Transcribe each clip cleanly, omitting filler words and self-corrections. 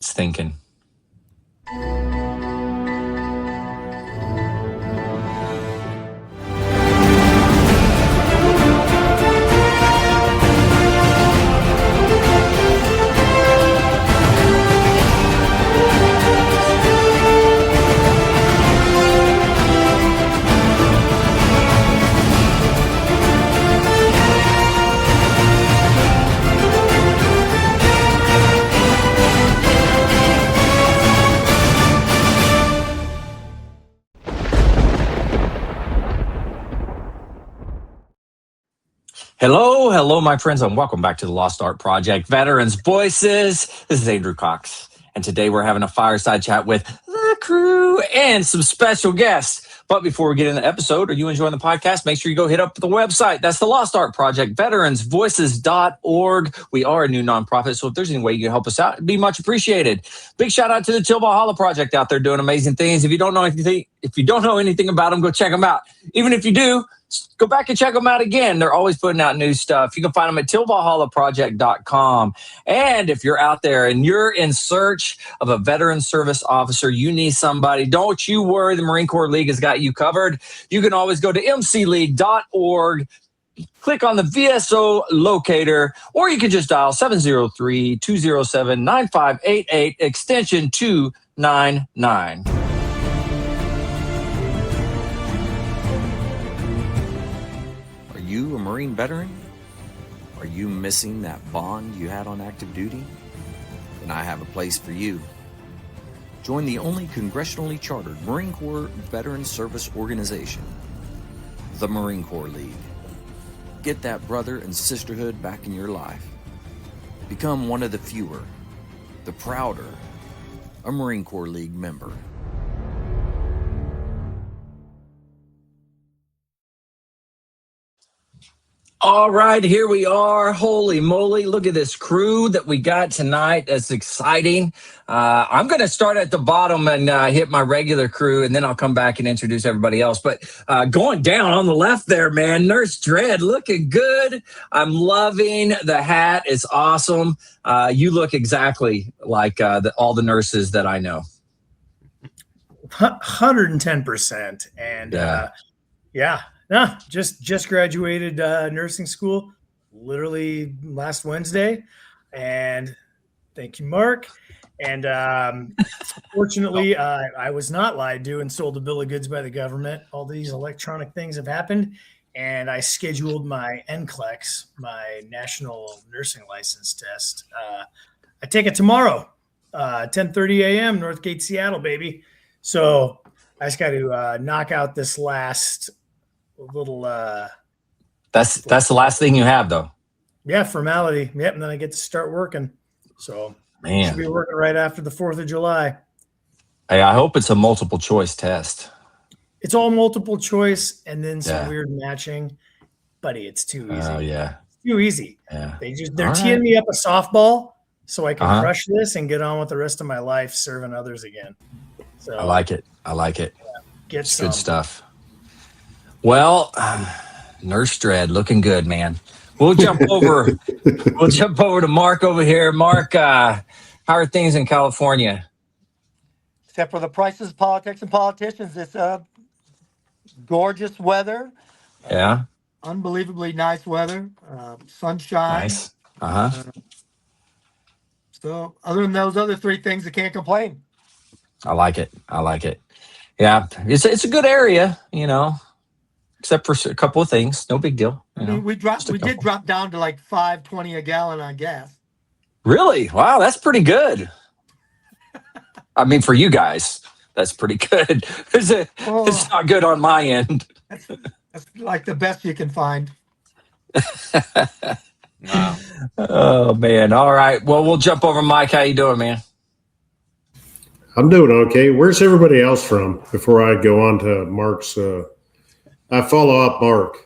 It's thinking. Hello, my friends, and welcome back to the Lost Art Project Veterans Voices. This is Andrew Cox, and today we're having a fireside chat with the crew and some special guests. But before we get into the episode, are you enjoying the podcast? Make sure you go hit up the website. That's the Lost Art Project, veteransvoices.org. We are a new nonprofit, so if there's any way you can help us out, it'd be much appreciated. Big shout out to the Till Valhalla Project out there doing amazing things. If you don't know anything about them, go check them out. Even if you do, go back and check them out again. They're always putting out new stuff. You can find them at tillvalhallaproject.com. And if you're out there and you're in search of a veteran service officer, you need somebody, don't you worry. The Marine Corps League has got you covered. You can always go to mcleague.org, click on the VSO locator, or you can just dial 703-207-9588, extension 299. Are you a Marine veteran? Are you missing that bond you had on active duty? Then I have a place for you. Join the only congressionally chartered Marine Corps veteran service organization, the Marine Corps League. Get that brother and sisterhood back in your life. Become one of the fewer, the prouder, a Marine Corps League member. All right, here we are. Holy moly, look at this crew that we got tonight. That's exciting. I'm going to start at the bottom and hit my regular crew, and then I'll come back and introduce everybody else. But going down on the left there, man, Nurse Dredd looking good. I'm loving the hat. It's awesome. You look exactly like all the nurses that I know. 110%. And yeah. No, just graduated nursing school literally last Wednesday. And thank you, Mark. And fortunately, I was not lied to and sold a bill of goods by the government. All these electronic things have happened. And I scheduled my NCLEX, my National Nursing License Test. I take it tomorrow, 10:30 a.m., Northgate, Seattle, baby. So I just got to knock out this last little that's the last thing you have, though. Yeah, formality. Yep, and then I get to start working. So man, should be working right after the 4th of July. Hey, I hope it's a multiple choice test. It's all multiple choice and then some weird matching. Buddy, it's too easy. Oh yeah. It's too easy. Yeah. They're teeing me up a softball so I can crush this and get on with the rest of my life serving others again. So I like it. Yeah, get some. Good stuff. Well, Nurse Dredd looking good, man. We'll jump over to Mark over here. Mark, how are things in California? Except for the prices, politics, and politicians, it's gorgeous weather. Yeah. Unbelievably nice weather. Sunshine. Nice. So other than those other three things, I can't complain. I like it. Yeah, it's a good area, except for a couple of things. No big deal. We did drop down to like $5.20 a gallon on gas. Really? Wow, that's pretty good. I mean, for you guys, that's pretty good. It's not good on my end. That's like the best you can find. Wow. Oh man. All right. Well, we'll jump over. Mike, how you doing, man? I'm doing okay. Where's everybody else from before I go on to Mark's? I follow up Mark.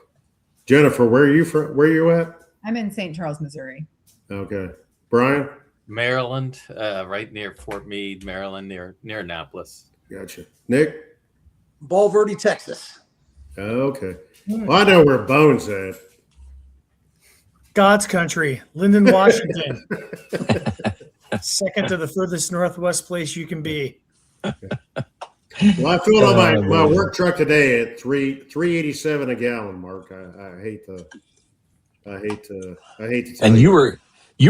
Jennifer, where are you from? Where are you at? I'm in St. Charles, Missouri. Okay. Brian? Maryland, right near Fort Meade, Maryland, near Annapolis. Gotcha. Nick? Ball Verde, Texas. Okay. Well, I know where Bone's at. God's country, Lyndon, Washington. Second to the furthest northwest place you can be. Well, I filled up my work truck today at $3.87 a gallon, Mark. I hate to tell And you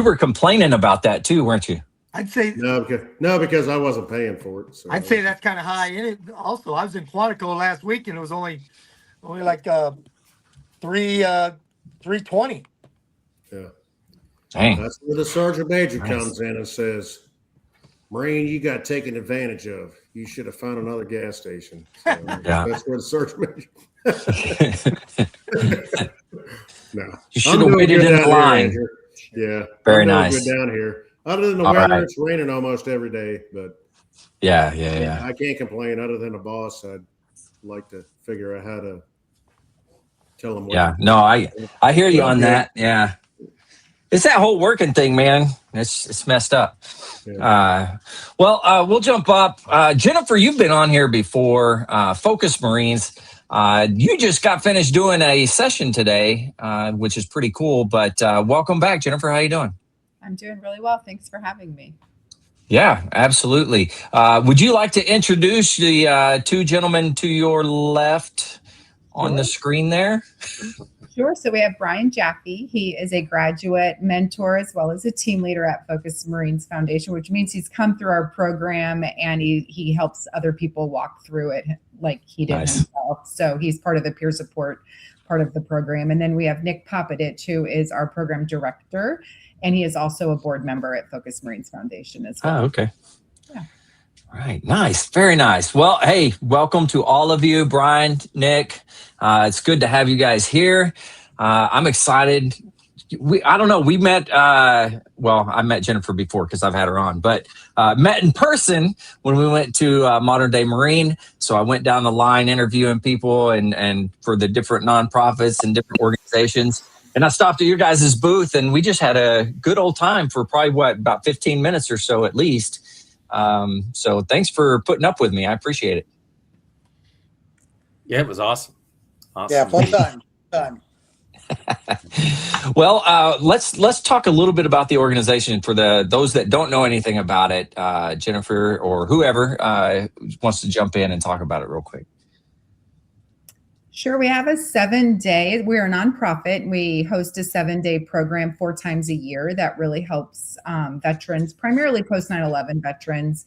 were complaining about that too, weren't you? I'd say because I wasn't paying for it. So. I'd say that's kind of high. And it also, I was in Quantico last week, and it was only like 320. Yeah. Dang. That's where the sergeant major comes in and says, "Marine, you got taken advantage of. You should have found another gas station." So that's where the sergeant major. No, you should have waited in the line. Yeah, very nice. Good down here. Other than the weather, it's raining almost every day, but yeah. I can't complain. Other than the boss, I'd like to figure out how to tell them. I hear you on that. Yeah, it's that whole working thing, man. It's messed up. Yeah. We'll jump up. Jennifer, you've been on here before. Focus Marines. You just got finished doing a session today, which is pretty cool. But welcome back, Jennifer. How you doing? I'm doing really well. Thanks for having me. Yeah, absolutely. Would you like to introduce the two gentlemen to your left on the screen there? Sure. So we have Brian Jaffe. He is a graduate mentor as well as a team leader at Focus Marines Foundation, which means he's come through our program and he helps other people walk through it like he did himself. So he's part of the peer support part of the program. And then we have Nick Popaditch, who is our program director, and he is also a board member at Focus Marines Foundation as well. Oh, okay. Yeah. All right. Nice. Very nice. Well, hey, welcome to all of you, Brian, Nick. It's good to have you guys here. I'm excited. I don't know. We met, I met Jennifer before because I've had her on, but met in person when we went to Modern Day Marine. So I went down the line interviewing people and for the different nonprofits and different organizations. And I stopped at your guys' booth and we just had a good old time for probably about 15 minutes or so at least. So thanks for putting up with me. I appreciate it. Yeah, it was awesome. Yeah, fun time. Well, let's talk a little bit about the organization for those that don't know anything about it. Jennifer or whoever wants to jump in and talk about it real quick. Sure. We have a 7-day, we're a nonprofit. We host a 7-day program 4 times a year that really helps veterans, primarily post 9/11 veterans,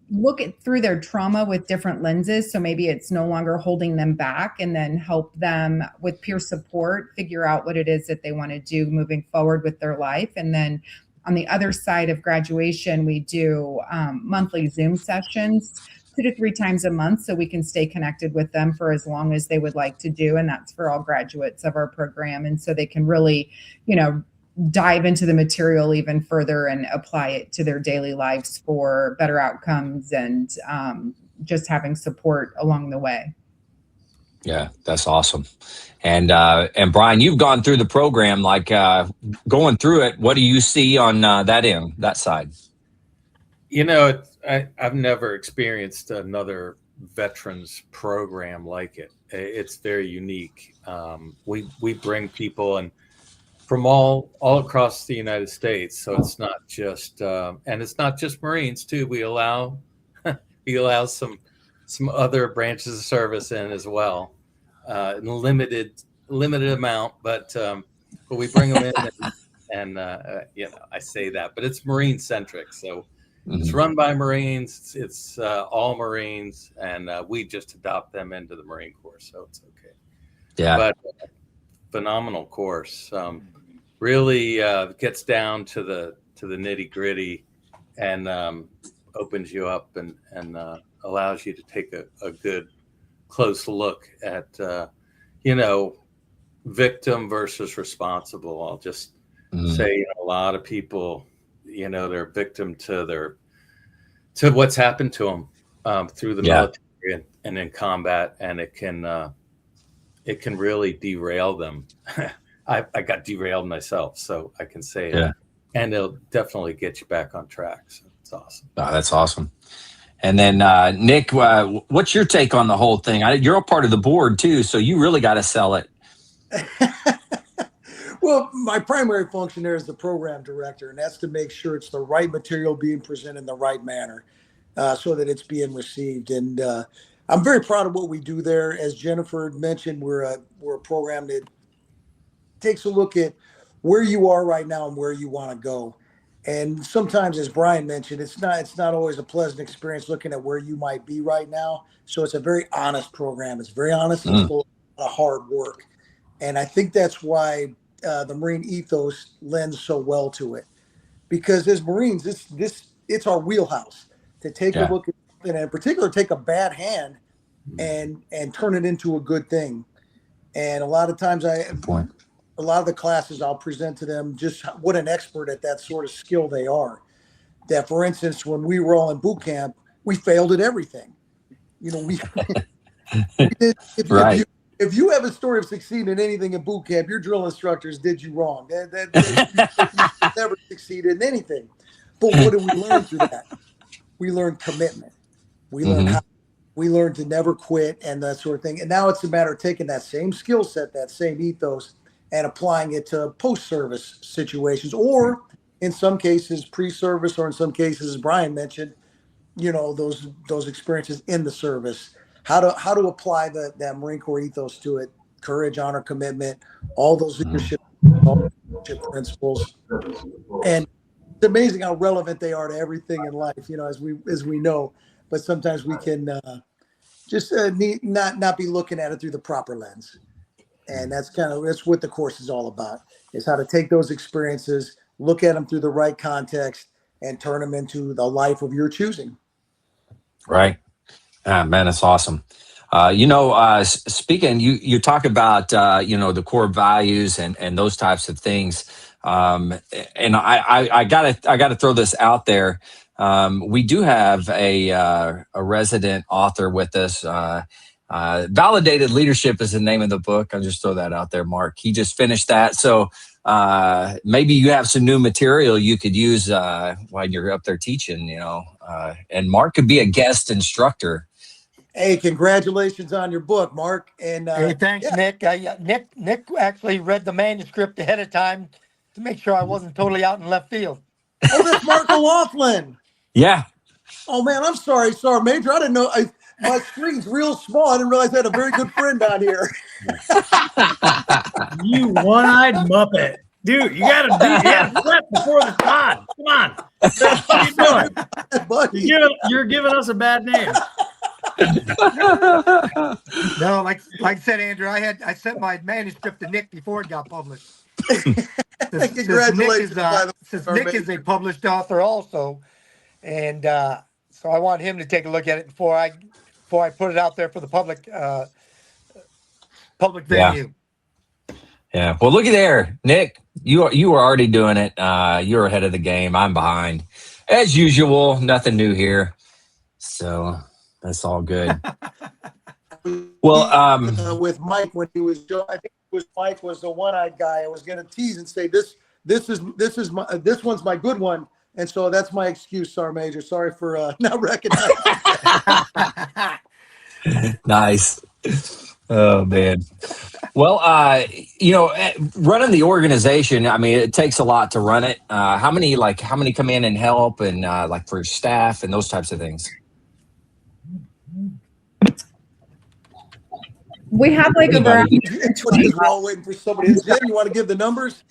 look through their trauma with different lenses. So maybe it's no longer holding them back, and then help them with peer support, figure out what it is that they want to do moving forward with their life. And then on the other side of graduation, we do monthly Zoom sessions 2 to 3 times a month, so we can stay connected with them for as long as they would like to do. And that's for all graduates of our program. And so they can really, dive into the material even further and apply it to their daily lives for better outcomes and just having support along the way. Yeah, that's awesome. And Brian, you've gone through the program, going through it. What do you see on that side? I've never experienced another veterans program like it. It's very unique. We bring people and from all across the United States, so it's not just and it's not just Marines too. We allow some other branches of service in as well, in limited amount, but we bring them in and I say that, but it's Marine centric, so. It's run by Marines. It's all Marines, and we just adopt them into the Marine Corps, so it's okay. Yeah, but phenomenal course. Really gets down to the nitty gritty, and opens you up and allows you to take a good close look at victim versus responsible. I'll just say a lot of people. They're victim to what's happened to them through the military and in combat, and it can really derail them. I got derailed myself, so I can say it, and it'll definitely get you back on track. So it's awesome. Oh, that's awesome. And then Nick, what's your take on the whole thing? You're a part of the board too, so you really got to sell it. Well, my primary function there is the program director, and that's to make sure it's the right material being presented in the right manner, so that it's being received. And I'm very proud of what we do there. As Jennifer mentioned, we're a program that takes a look at where you are right now and where you want to go. And sometimes, as Brian mentioned, it's not always a pleasant experience looking at where you might be right now. So it's a very honest program. It's very honest. It's full of hard work. And I think that's why the Marine ethos lends so well to it, because as Marines, it's our wheelhouse to take a look at something, and in particular, take a bad hand and turn it into a good thing. And a lot of times, a lot of the classes I'll present to them just what an expert at that sort of skill they are. That, for instance, when we were all in boot camp, we failed at everything. We did, if you have a story of succeeding in anything in boot camp, your drill instructors did you wrong. They never succeeded in anything. But what did we learn through that? We learned commitment. We learned to never quit and that sort of thing. And now it's a matter of taking that same skill set, that same ethos, and applying it to post-service situations, or in some cases pre-service, or in some cases, as Brian mentioned, those experiences in the service. How to apply that Marine Corps ethos to it: courage, honor, commitment, all those leadership principles. And it's amazing how relevant they are to everything in life, as we know. But sometimes we can just not be looking at it through the proper lens. And that's what the course is all about, is how to take those experiences, look at them through the right context, and turn them into the life of your choosing. Right. Man, that's awesome. Speaking, you talk about, the core values and those types of things. And I gotta throw this out there. We do have a resident author with us. Validated Leadership is the name of the book. I'll just throw that out there, Mark. He just finished that. So maybe you have some new material you could use while you're up there teaching, and Mark could be a guest instructor. Hey, congratulations on your book, Mark. And hey, thanks, Nick. Nick actually read the manuscript ahead of time to make sure I wasn't totally out in left field. Oh, that's Mark O'Loughlin. Yeah. Oh, man, I'm sorry, Major. I didn't know. My screen's real small. I didn't realize I had a very good friend on here. You one-eyed Muppet. Dude, you gotta prep before the pod. Come on. What are you doing? You're giving us a bad name. No, like I said, Andrew, I sent my manuscript to Nick before it got published. Congratulations. Nick is a published author also, and so I want him to take a look at it before I put it out there for the public venue. Yeah. Well, looky there, Nick. You were already doing it. You're ahead of the game. I'm behind, as usual. Nothing new here. So that's all good. Well, with Mike when he was, I think it was Mike was the one-eyed guy. I was going to tease and say this one's my good one, and so that's my excuse, Sergeant Major. Sorry for not recognizing. Nice. Oh man. Well, running the organization, I mean, it takes a lot to run it. How many come in and help, and for staff and those types of things? We have around 120. Waiting for somebody. Jen, you want to give the numbers?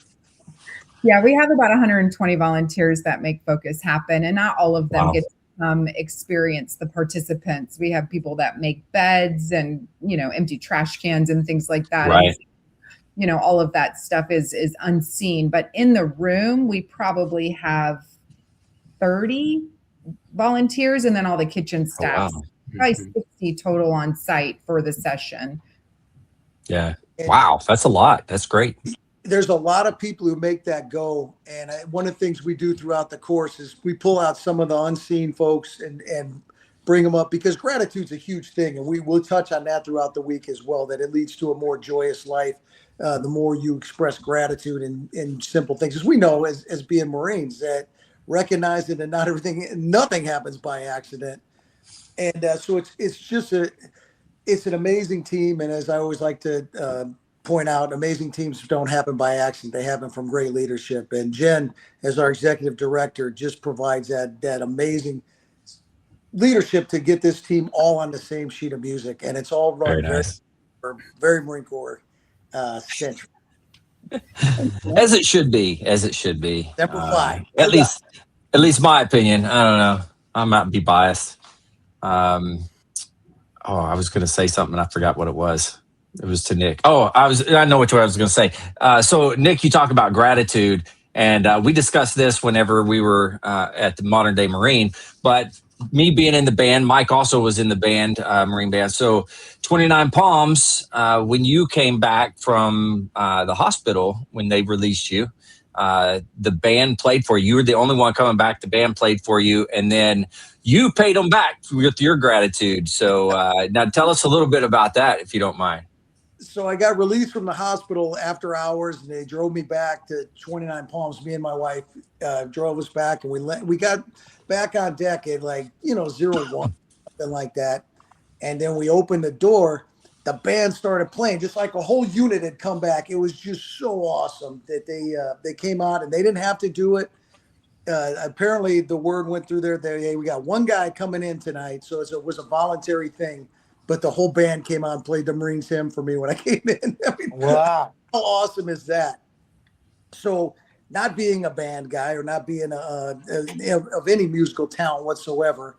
Yeah, we have about 120 volunteers that make Focus happen, and not all of them get to experience the participants. We have people that make beds and empty trash cans and things like that. Right. And, all of that stuff is unseen. But in the room, we probably have 30 volunteers, and then all the kitchen staff. Oh, wow. Probably 60 total on site for the session. Yeah. Wow. That's a lot. That's great. There's a lot of people who make that go. And one of the things we do throughout the course is we pull out some of the unseen folks and bring them up, because gratitude's a huge thing. And we will touch on that throughout the week as well, that it leads to a more joyous life. The more you express gratitude in simple things, as we know as being Marines, that recognizing that nothing happens by accident. And so it's an amazing team. And as I always like to point out, amazing teams don't happen by accident. They happen from great leadership. And Jen, as our executive director, just provides that amazing leadership to get this team all on the same sheet of music. And it's all run very Marine Corps centric. As it should be. As it should be. Semper Fi. At least my opinion. I don't know. I might be biased. I was going to say something. I forgot what it was. It was to Nick. I know which way I was going to say. So Nick, you talk about gratitude, and we discussed this whenever we were at the Modern Day Marine, but me being in the band, Mike also was in the band, Marine band. So 29 Palms, when you came back from the hospital, when they released you, the band played for you. You were the only one coming back. The band played for you, and then you paid them back with your gratitude. So now tell us a little bit about that, if you don't mind. So I got released from the hospital after hours, and they drove me back to 29 Palms. Me and my wife drove us back, and we got back on deck at 0-1, something like that. And then we opened the door. The band started playing, just like a whole unit had come back. It was just so awesome that they came out, and they didn't have to do it. Apparently, the word went through there that, hey, we got one guy coming in tonight, so it was a voluntary thing. But the whole band came out and played the Marines hymn for me when I came in. I mean, Wow. How awesome is that? So not being a band guy or not being of any musical talent whatsoever,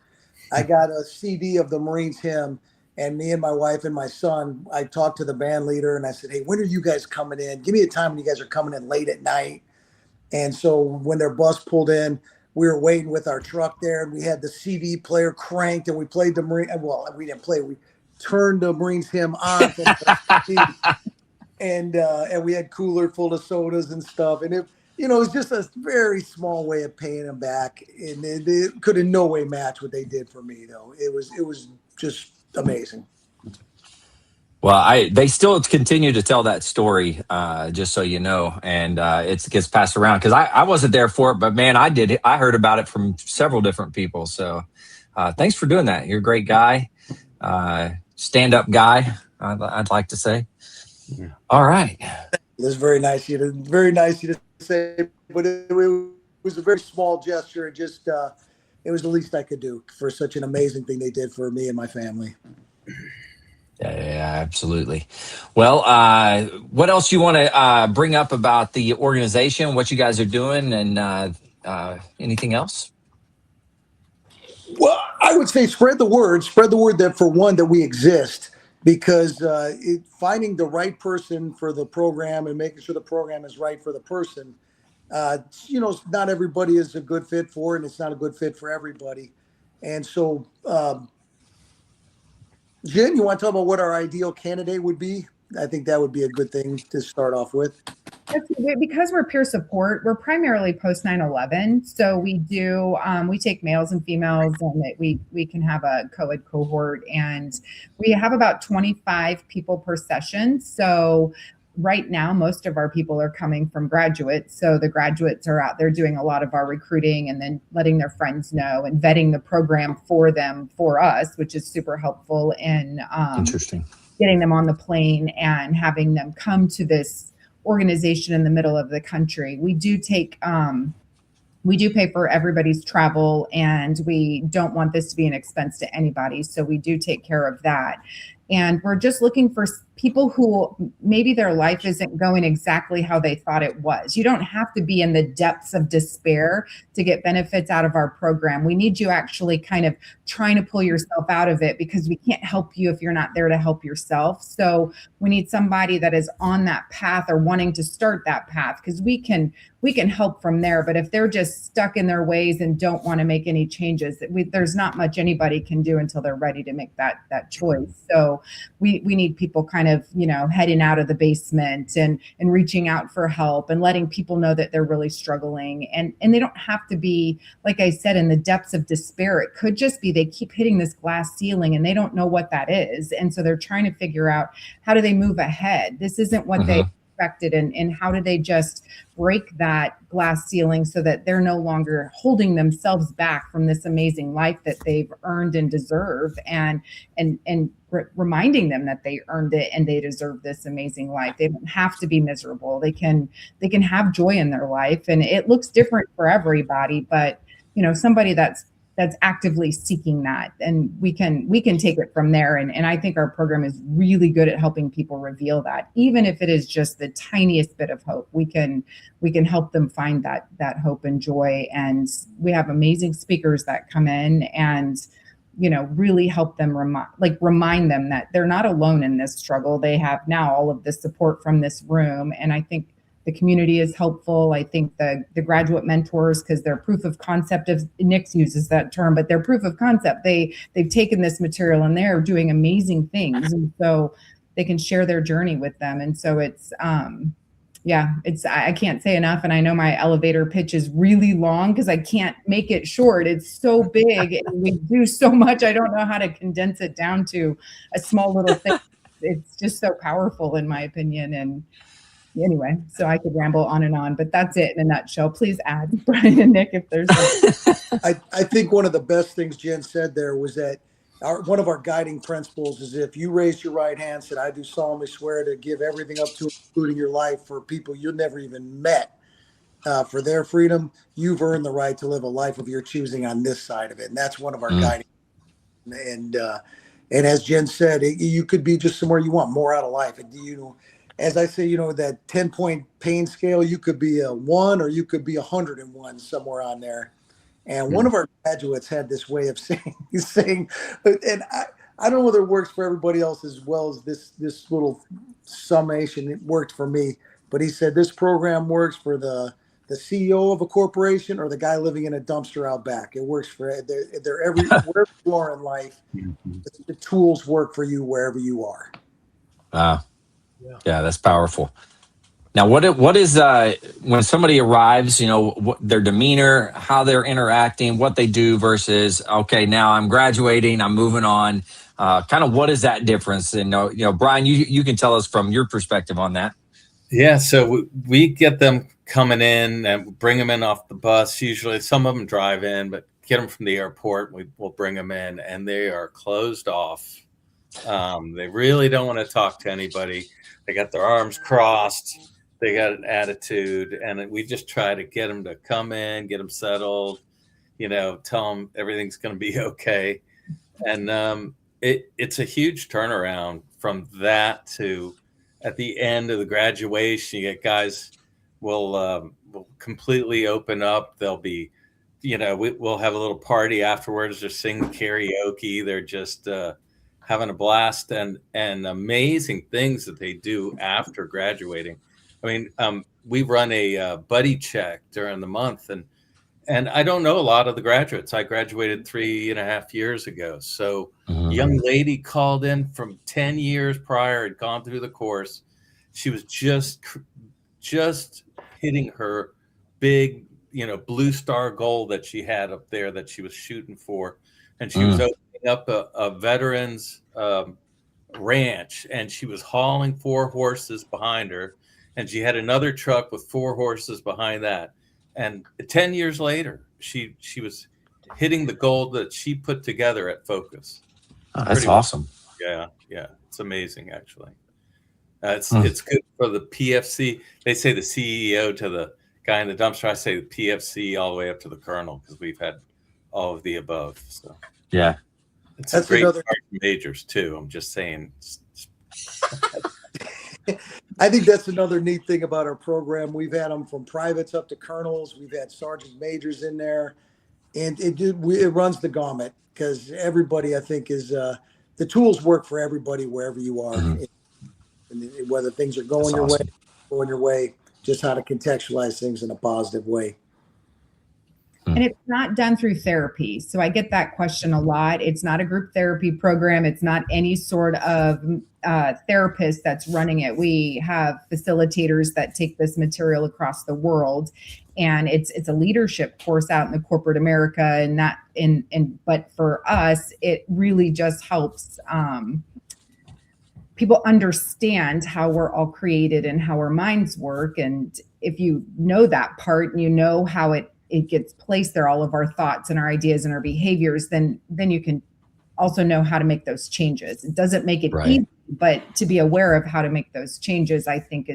I got a CD of the Marines hymn, and me and my wife and my son, I talked to the band leader, and I said, hey, when are you guys coming in? Give me a time when you guys are coming in late at night. And so when their bus pulled in, we were waiting with our truck there, and we had the CD player cranked, and we played the Marine. Well, we didn't play. We turned the Marines hymn on, and we had cooler full of sodas and stuff. And it was just a very small way of paying them back, and it could in no way match what they did for me, though. It was just amazing. Well, they still continue to tell that story, just so you know, and it gets passed around because I wasn't there for it, but man, I heard about it from several different people. So thanks for doing that. You're a great guy, stand-up guy, I'd like to say. Yeah. All right. That's very nice of you to say, but it was a very small gesture. It was the least I could do for such an amazing thing they did for me and my family. Yeah, absolutely. Well, what else you want to bring up about the organization, what you guys are doing, and anything else? Well, I would say spread the word that, for one, that we exist, because finding the right person for the program and making sure the program is right for the person, not everybody is a good fit for it, and it's not a good fit for everybody. And so, Jen, you want to talk about what our ideal candidate would be? I think that would be a good thing to start off with. Because we're peer support, we're primarily post 9/11. So we do, we take males and females, and we can have a co-ed cohort, and we have about 25 people per session. So right now, most of our people are coming from graduates. So the graduates are out there doing a lot of our recruiting and then letting their friends know and vetting the program for them, for us, which is super helpful in interesting getting them on the plane and having them come to this organization in the middle of the country. We do pay for everybody's travel, and we don't want this to be an expense to anybody. So we do take care of that. And we're just looking for people who maybe their life isn't going exactly how they thought it was. You don't have to be in the depths of despair to get benefits out of our program. We need you actually kind of trying to pull yourself out of it, because we can't help you if you're not there to help yourself. So we need somebody that is on that path or wanting to start that path, because we can help from there. But if they're just stuck in their ways and don't want to make any changes, there's not much anybody can do until they're ready to make that choice. So we need people kind of, heading out of the basement and reaching out for help and letting people know that they're really struggling. And they don't have to be, like I said, in the depths of despair. It could just be they keep hitting this glass ceiling and they don't know what that is. And so they're trying to figure out, how do they move ahead? This isn't what expected, and how do they just break that glass ceiling so that they're no longer holding themselves back from this amazing life that they've earned and deserve, and reminding them that they earned it and they deserve this amazing life. They don't have to be miserable. They can have joy in their life, and it looks different for everybody, but somebody that's actively seeking that, and we can take it from there. And I think our program is really good at helping people reveal that, even if it is just the tiniest bit of hope. We can help them find that hope and joy. And we have amazing speakers that come in and really help them remind them that they're not alone in this struggle. They have now all of this support from this room, and I think the community is helpful. I think the graduate mentors, because they're proof of concept, of Nick uses that term, but they're proof of concept. They've taken this material and they're doing amazing things, and so they can share their journey with them. And so it's I can't say enough. And I know my elevator pitch is really long because I can't make it short. It's so big and we do so much. I don't know how to condense it down to a small little thing. It's just so powerful, in my opinion. And anyway, so I could ramble on, but that's it in a nutshell. Please add, Brian and Nick, if there's I think one of the best things Jen said there was that one of our guiding principles is, if you raise your right hand, said, "I do solemnly swear to give everything up to, including your life, for people you've never even met, for their freedom, you've earned the right to live a life of your choosing on this side of it." And that's one of our guiding. And as Jen said, you could be just somewhere you want, more out of life. And, as I say, that 10-point pain scale, you could be a 1 or you could be 101 somewhere on there. And one of our graduates had this way of saying, and I don't know whether it works for everybody else as well as this little summation. It worked for me, but he said this program works for the CEO of a corporation or the guy living in a dumpster out back. It works for they're wherever you are in life. The tools work for you wherever you are. Yeah, that's powerful. Now, what is when somebody arrives, their demeanor, how they're interacting, what they do versus, okay, now I'm graduating, I'm moving on. Kind of what is that difference? And, Brian, you can tell us from your perspective on that. Yeah, so we get them coming in and bring them in off the bus. Usually some of them drive in, but get them from the airport. We'll bring them in, and they are closed off. They really don't want to talk to anybody. They got their arms crossed. They got an attitude, and we just try to get them to come in, get them settled, tell them everything's going to be okay. And it's a huge turnaround from that to at the end of the graduation. You get guys will completely open up. They'll be, we'll have a little party afterwards. They're singing karaoke. They're just having a blast, and amazing things that they do after graduating. I mean, we run a buddy check during the month, and I don't know a lot of the graduates. I graduated 3.5 years ago. So a young lady called in from 10 years prior, had gone through the course. She was just hitting her big, blue star goal that she had up there that she was shooting for. And she was opening up a veterans ranch, and she was hauling 4 horses behind her. And she had another truck with 4 horses behind that. And 10 years later, she was hitting the goal that she put together at Focus. Oh, that's awesome. Yeah. It's amazing, actually. It's good for the PFC. They say the CEO to the guy in the dumpster. I say the PFC all the way up to the colonel, because we've had all of the above. So yeah, that's great majors too. I'm just saying. I think that's another neat thing about our program. We've had them from privates up to colonels. We've had sergeant majors in there, and it runs the gamut, because everybody, I think, is the tools work for everybody wherever you are, and whether things are going your way, just how to contextualize things in a positive way. And it's not done through therapy. So I get that question a lot. It's not a group therapy program. It's not any sort of therapist that's running it. We have facilitators that take this material across the world, and it's a leadership course out in the corporate America. But for us, it really just helps people understand how we're all created and how our minds work. And if you know that part and you know how it gets placed there, all of our thoughts and our ideas and our behaviors, then you can also know how to make those changes. It doesn't make it easy, but to be aware of how to make those changes, I think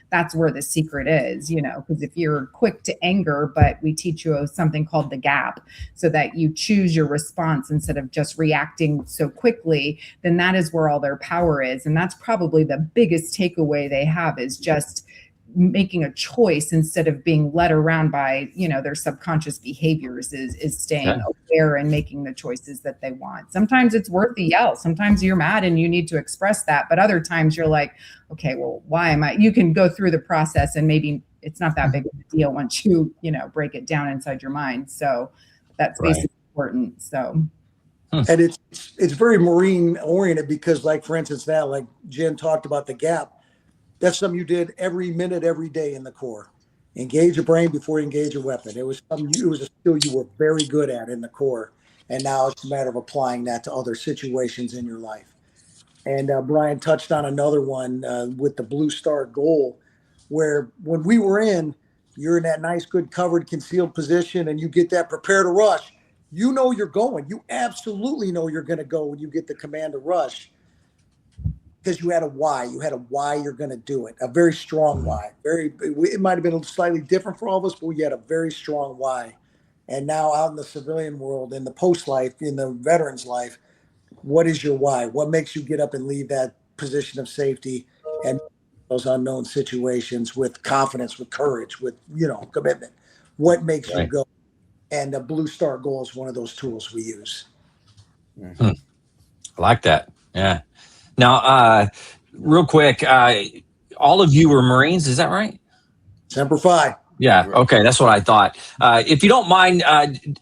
that's where the secret is, because if you're quick to anger, but we teach you something called the gap so that you choose your response instead of just reacting so quickly, then that is where all their power is. And that's probably the biggest takeaway they have, is just making a choice instead of being led around by their subconscious behaviors, is staying aware and making the choices that they want. Sometimes it's worth the yell, sometimes you're mad and you need to express that, but other times you're like, okay, well, why am I? You can go through the process and maybe it's not that big of a deal once you break it down inside your mind. So that's basically important. So and it's very Marine oriented, because like, for instance, now, like Jen talked about the gap, that's something you did every minute, every day in the Corps. Engage your brain before you engage your weapon. It was it was a skill you were very good at in the Corps. And now it's a matter of applying that to other situations in your life. And Brian touched on another one with the Blue Star goal, where when we were you're in that nice, good, covered, concealed position, and you get that prepare to rush. You're going. You absolutely know you're going to go when you get the command to rush. Because you had a why. You had a why you're going to do it. A very strong why. It might have been slightly different for all of us, but we had a very strong why. And now out in the civilian world, in the post life, in the veteran's life, what is your why? What makes you get up and leave that position of safety and those unknown situations with confidence, with courage, with commitment? What makes you go? And the Blue Star goal is one of those tools we use. I like that. Yeah. Now, real quick, all of you were Marines, is that right? Semper Fi. Yeah. Okay. That's what I thought. If you don't mind,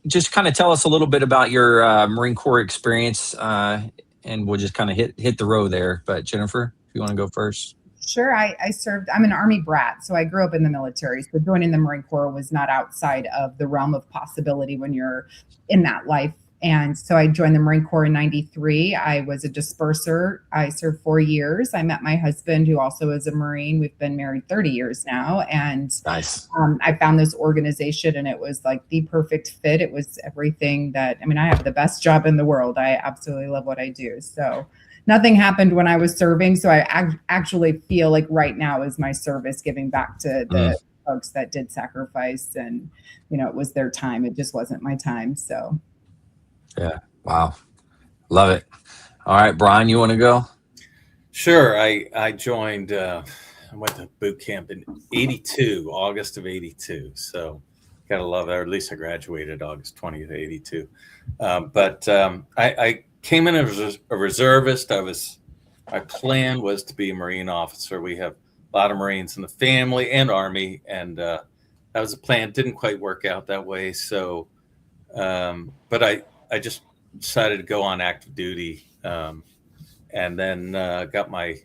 just kind of tell us a little bit about your Marine Corps experience, and we'll just kind of hit the row there. But Jennifer, if you want to go first. Sure. I served, I'm an Army brat, so I grew up in the military. So joining the Marine Corps was not outside of the realm of possibility when you're in that life. And so I joined the Marine Corps in 93. I was a disperser. I served 4 years. I met my husband, who also is a Marine. We've been married 30 years now. And nice. I found this organization, and it was like the perfect fit. It was everything that, I have the best job in the world. I absolutely love what I do. So nothing happened when I was serving. So I actually feel like right now is my service, giving back to the folks that did sacrifice, and, it was their time. It just wasn't my time. So. Yeah. Wow. Love it. All right, Brian, you want to go? Sure. I joined, I went to boot camp in 82, August of 82. So gotta love it. Or at least I graduated August 20th, 82. But I came in as a reservist. My plan was to be a Marine officer. We have a lot of Marines in the family and Army. And that was a plan. Didn't quite work out that way. So, but I just decided to go on active duty, and then got my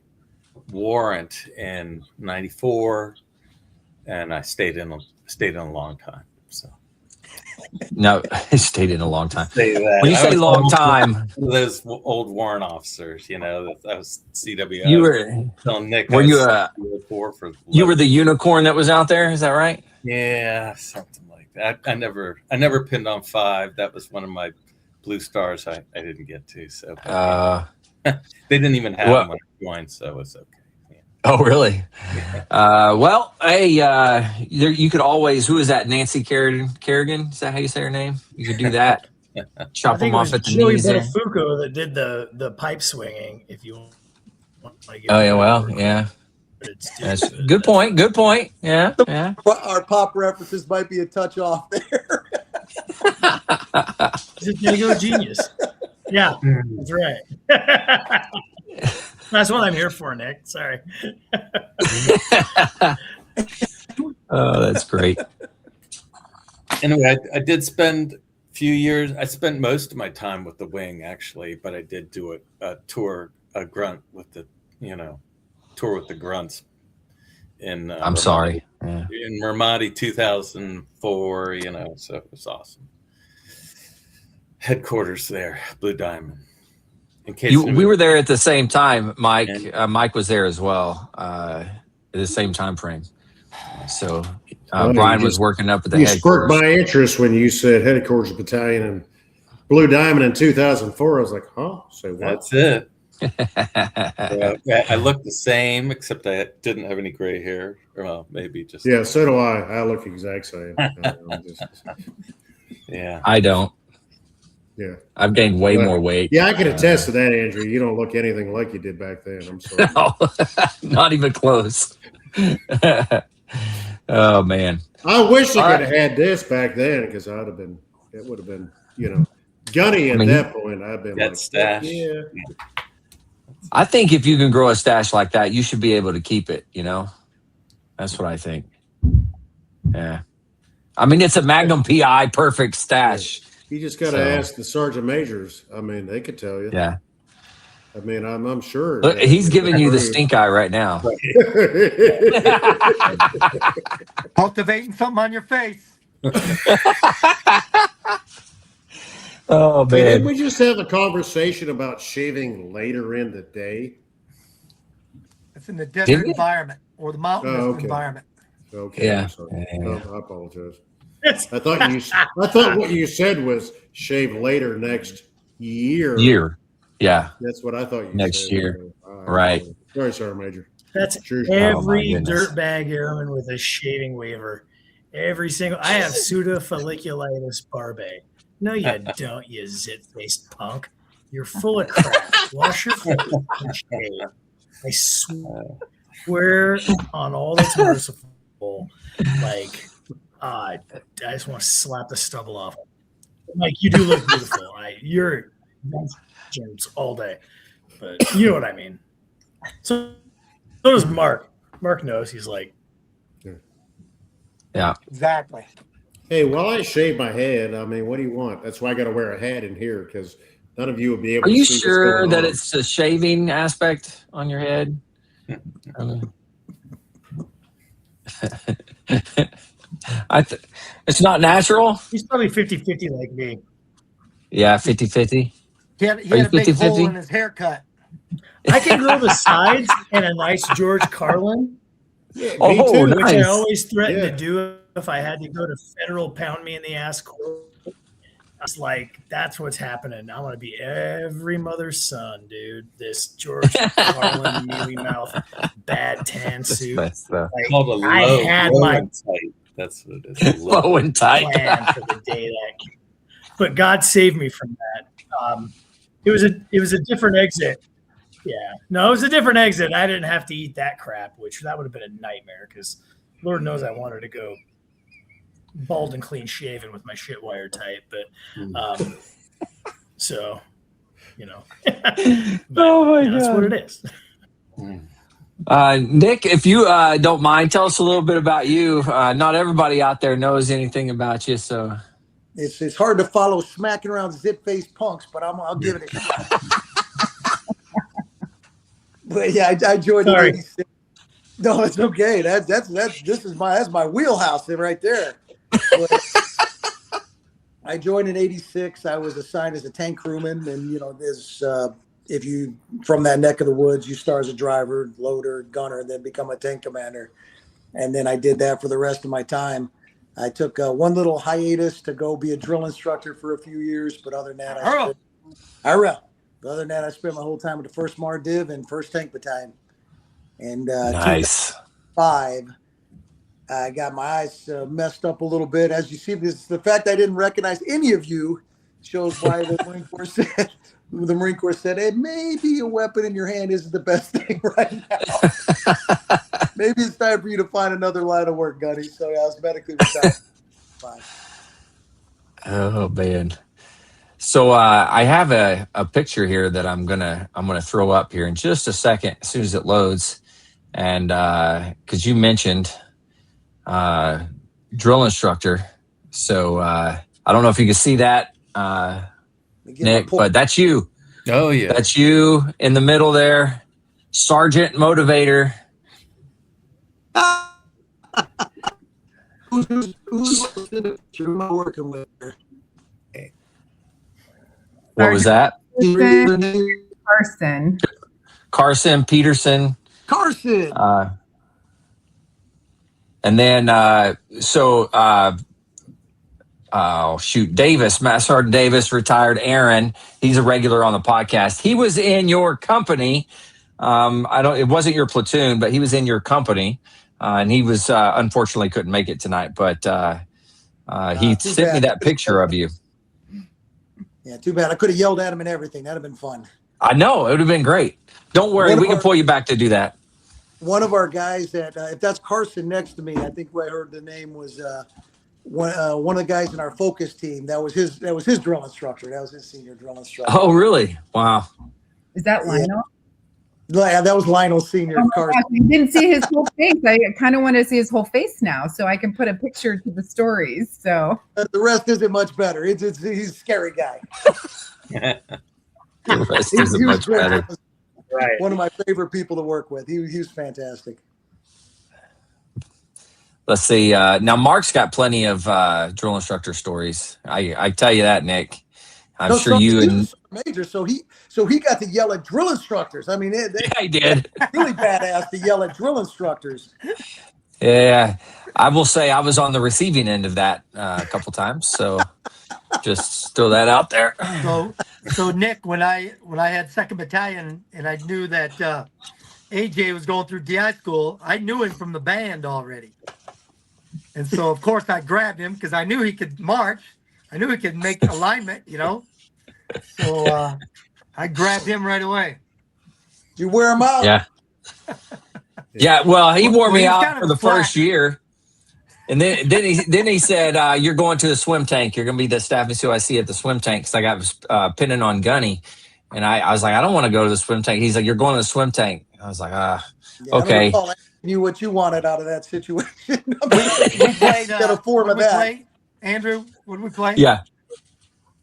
warrant in 94, and I stayed in a long time. So no, I stayed in a long time. Say that. When you say long time, those old warrant officers, that was CWO. You were telling Nick. Were you you were the unicorn that was out there? Is that right? Yeah, something like that. I never pinned on 5. That was one of my Blue Stars I didn't get to. So they didn't even have them when I joined, so it's okay. Yeah. Oh, really? Well, hey, you could always. Who is that? Nancy Kerrigan? Is that how you say her name? You could do that. Chop them off at the knees. Buttafuoco that did the pipe swinging. If you want to give yeah. That's good point. Good point. Yeah. Our pop references might be a touch off there. Go genius. Yeah, that's right. That's what I'm here for, Nick. Sorry. Oh, that's great. Anyway, I did spend a few years. I spent most of my time with the wing, actually, but I did do a tour, a grunt with the, tour with the grunts. In I'm sorry. Yeah. In Mermati 2004, so it was awesome. Headquarters there, Blue Diamond. in case we were there at the same time, Mike. And- Mike was there as well at the same time frame. So Well, Brian you was just- working up at the You sparked headquarters. my interest when you said headquarters battalion and Blue Diamond in 2004. I was like, huh? Say what? That's it. I look the same, except I didn't have any gray hair. Well, maybe just Yeah, so do I. I look exact same. yeah. I don't. Yeah. I've gained way Well, more weight. Yeah, I can attest to that, Andrew. You don't look anything like you did back then. I'm sorry. No, not even close. Oh man. I wish All I right. could have had this back then because I'd have been. It would have been, gunny at that point. I'd been That like, stash. yeah. I think if you can grow a stash like that, you should be able to keep it, That's what I think. Yeah. I mean, it's a Magnum PI perfect stash. You just got to ask the sergeant majors. I mean, they could tell you. Yeah. I mean, I'm sure. Look, he's giving you the stink eye right now. Cultivating something on your face. Oh Hey, didn't man. we just have a conversation about shaving later in the day? It's in the desert Did we? environment or the mountainous Oh, okay. environment. Okay. Yeah. I'm sorry. Yeah. No, I apologize. I thought what you said was shave later next year. Yeah. That's what I thought you Next said. year. Right. Sorry, Sergeant Major. That's Sure. every goodness. dirtbag airman with a shaving waiver. Every single. I have pseudofolliculitis barbae. No, you don't, you zit-faced punk. You're full of crap. Wash your face and shave. I swear on all that's merciful, like, I just want to slap the stubble off. Like, you do look beautiful. You're germs all day, but you know what I mean. So does Mark. Mark knows. He's like, Yeah. Exactly. Hey, while I shave my head, I mean, what do you want? That's why I got to wear a hat in here because none of you will be able Are to you see sure what's that going on. it's a shaving aspect on your head? It's not natural. he's probably 50-50 like me. Yeah, 50-50. He had Are a you big 50-50? hole in his haircut. I can grow the sides and a nice George Carlin, Yeah, Oh, me too. which I nice. always threatened Yeah. to do if I had to go to federal pound me in the ass court. I was like, that's what's happening. I want to be every mother's son, dude. This George Carlin, mealy mouth, bad tan suit. That's the Like, Called a low, I had low my and tight. That's what it is. Low. low and tight. plan for the day that came. But God saved me from that. It was a different exit. Yeah. No, it was a different exit. I didn't have to eat that crap, which that would have been a nightmare because Lord knows I wanted to go bald and clean shaven with my shit wire tight. But so, Oh my that's what it is. Nick, if you don't mind, tell us a little bit about you. Not everybody out there knows anything about you, so It's hard to follow smacking around zit-faced punks, but I'll give it a shot. But yeah, I joined in Sorry. 86. No, it's okay. That's my wheelhouse right there. But I joined in 86. I was assigned as a tank crewman, and there's if you from that neck of the woods, you start as a driver, loader, gunner, then become a tank commander. And then I did that for the rest of my time. I took one little hiatus to go be a drill instructor for a few years, but other than that, I spent my whole time with the 1st MAR Div and 1st Tank Battalion. And nice. 2005, I got my eyes messed up a little bit. As you see, the fact I didn't recognize any of you shows why the Marine Corps said, hey, maybe a weapon in your hand isn't the best thing right now. Maybe it's time for you to find another line of work, Gunny. So I was medically retired. Fine. Oh man. So I have a picture here that I'm gonna throw up here in just a second as soon as it loads, and because you mentioned drill instructor, so I don't know if you can see that, Nick, but that's you. Oh yeah. That's you in the middle there, Sergeant Motivator. Who am I working with? What was that? Carson Peterson. Carson. And then, Davis, Master Sergeant Davis, retired Aaron. He's a regular on the podcast. He was in your company. It wasn't your platoon, but he was in your company. And he was, unfortunately couldn't make it tonight, but he sent me that picture of you. Yeah, too bad. I could have yelled at him and everything. That'd have been fun. I know, it would have been great. Don't worry, we can pull you back to do that. One of our guys that, if that's Carson next to me, I think I heard the name was one of the guys in our focus team. That was his drill instructor. That was his senior drill instructor. Oh, really? Wow. Is that Lionel? Yeah, that was Lionel Senior. Carson. I didn't see his whole face. I kind of want to see his whole face now, so I can put a picture to the stories. So the rest isn't much better. He's a scary guy. The rest isn't much better. Right. One of my favorite people to work with. He was fantastic. Let's see. Now, Mark's got plenty of drill instructor stories. I tell you that, Nick. I'm sure you and Major. So he got to yell at drill instructors. I mean, he did. Really badass to yell at drill instructors. Yeah, I will say I was on the receiving end of that a couple times. So just throw that out there. So Nick, when I had 2nd Battalion and I knew that AJ was going through DI school, I knew him from the band already. And so, of course, I grabbed him because I knew he could march. I knew he could make alignment, So I grabbed him right away. Did you wear him out? Yeah. Yeah, well, he wore me out for the first year. And then he said, you're going to the swim tank. You're going to be the staff COIC at the swim tank. Because I got pinning on Gunny. And I was like, I don't want to go to the swim tank. He's like, you're going to the swim tank. I was like, okay. I knew what you wanted out of that situation. We played a form of that. Andrew, what did we play? Yeah.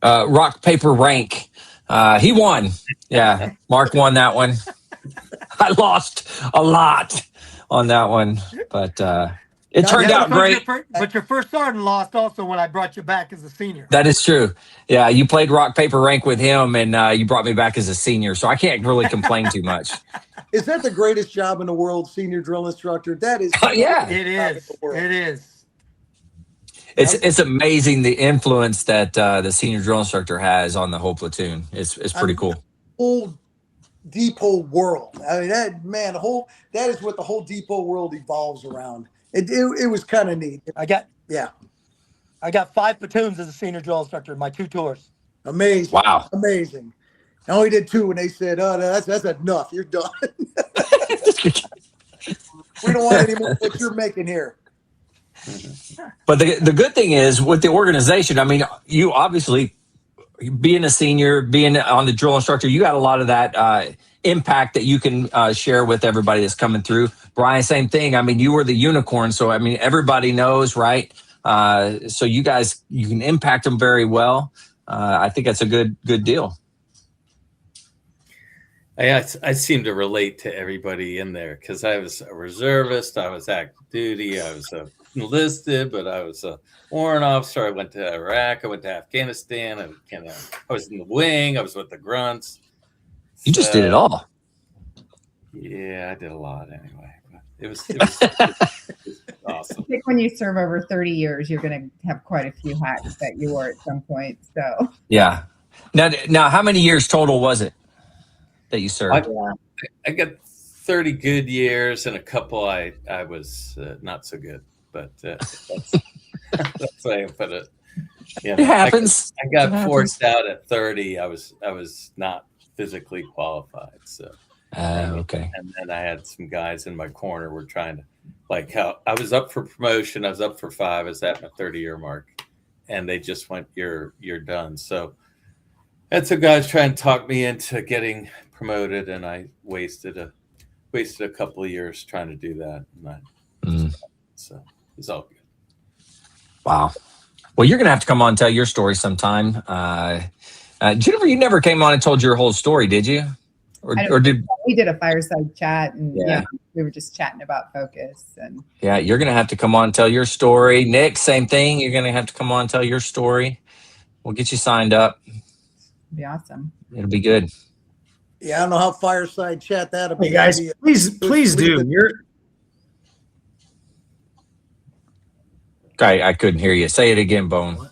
Rock, paper, rank. He won. Yeah. Mark won that one. I lost a lot on that one. But it turned out great. But your first sergeant lost also when I brought you back as a senior. That is true. Yeah, you played rock, paper, rank with him, and you brought me back as a senior. So I can't really complain too much. Is that the greatest job in the world, senior drill instructor? That is. Yeah. It is. It is. It's amazing the influence that the senior drill instructor has on the whole platoon. It's pretty cool. Whole depot world. I mean, that is what the whole depot world evolves around. It was kind of neat. I got 5 platoons as a senior drill instructor in my 2 tours. Amazing. Wow. Amazing. I only did 2 and they said, oh, that's enough. You're done. We don't want any more of what you're making here. But the good thing is with the organization, I mean, you obviously being a senior, being on the drill instructor, you got a lot of that impact that you can share with everybody that's coming through. Brian, same thing. I mean, you were the unicorn. So, I mean, everybody knows, right? So you can impact them very well. I think that's a good deal. I seem to relate to everybody in there because I was a reservist, I was active duty, I was enlisted, but I was a warrant officer. I went to Iraq, I went to Afghanistan, I was in the wing, I was with the grunts. You just did it all. Yeah, I did a lot anyway. But it was awesome. I think when you serve over 30 years, you're going to have quite a few hats that you wore at some point. So yeah. Now, how many years total was it that you served? I got 30 good years and a couple I was not so good, but that's why I put it. It happens. I got forced out at 30. I was not physically qualified, so okay. And then I had some guys in my corner were trying to, like, how I was up for promotion. I was up for 5. I was at my 30-year mark, and they just went, "You're done." So that's a guys trying to talk me into getting promoted, and I wasted a couple of years trying to do that. And so it's all good. Wow. Well, you're gonna have to come on and tell your story sometime. Jennifer, you never came on and told your whole story, did you? Or did we did a fireside chat and we were just chatting about focus and you're gonna have to come on and tell your story. Nick, same thing. You're gonna have to come on and tell your story. We'll get you signed up. It'd be awesome. It'll be good. Yeah, I don't know how Fireside Chat that'll be. Hey guys, please do. I couldn't hear you. Say it again, Bone.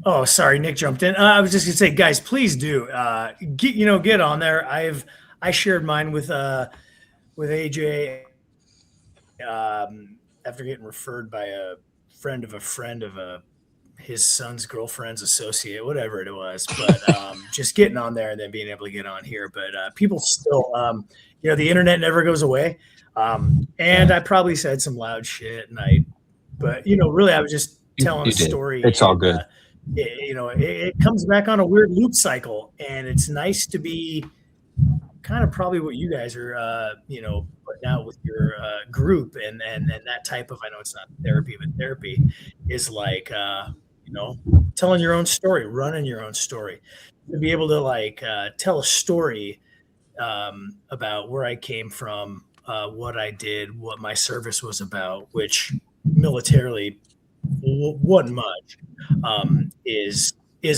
Oh, sorry, Nick jumped in. I was just gonna say, guys, please do get on there. I shared mine with AJ after getting referred by a friend of his son's girlfriend's associate, whatever it was. But just getting on there and then being able to get on here. But people still, the internet never goes away. And I probably said some loud shit, but really, I was just telling a story. It's all good. It comes back on a weird loop cycle, and it's nice to be kind of probably what you guys are, putting out with your group and that type of, I know it's not therapy, but therapy is like, telling your own story, running your own story, to be able to tell a story about where I came from, what I did, what my service was about, which militarily wasn't much, is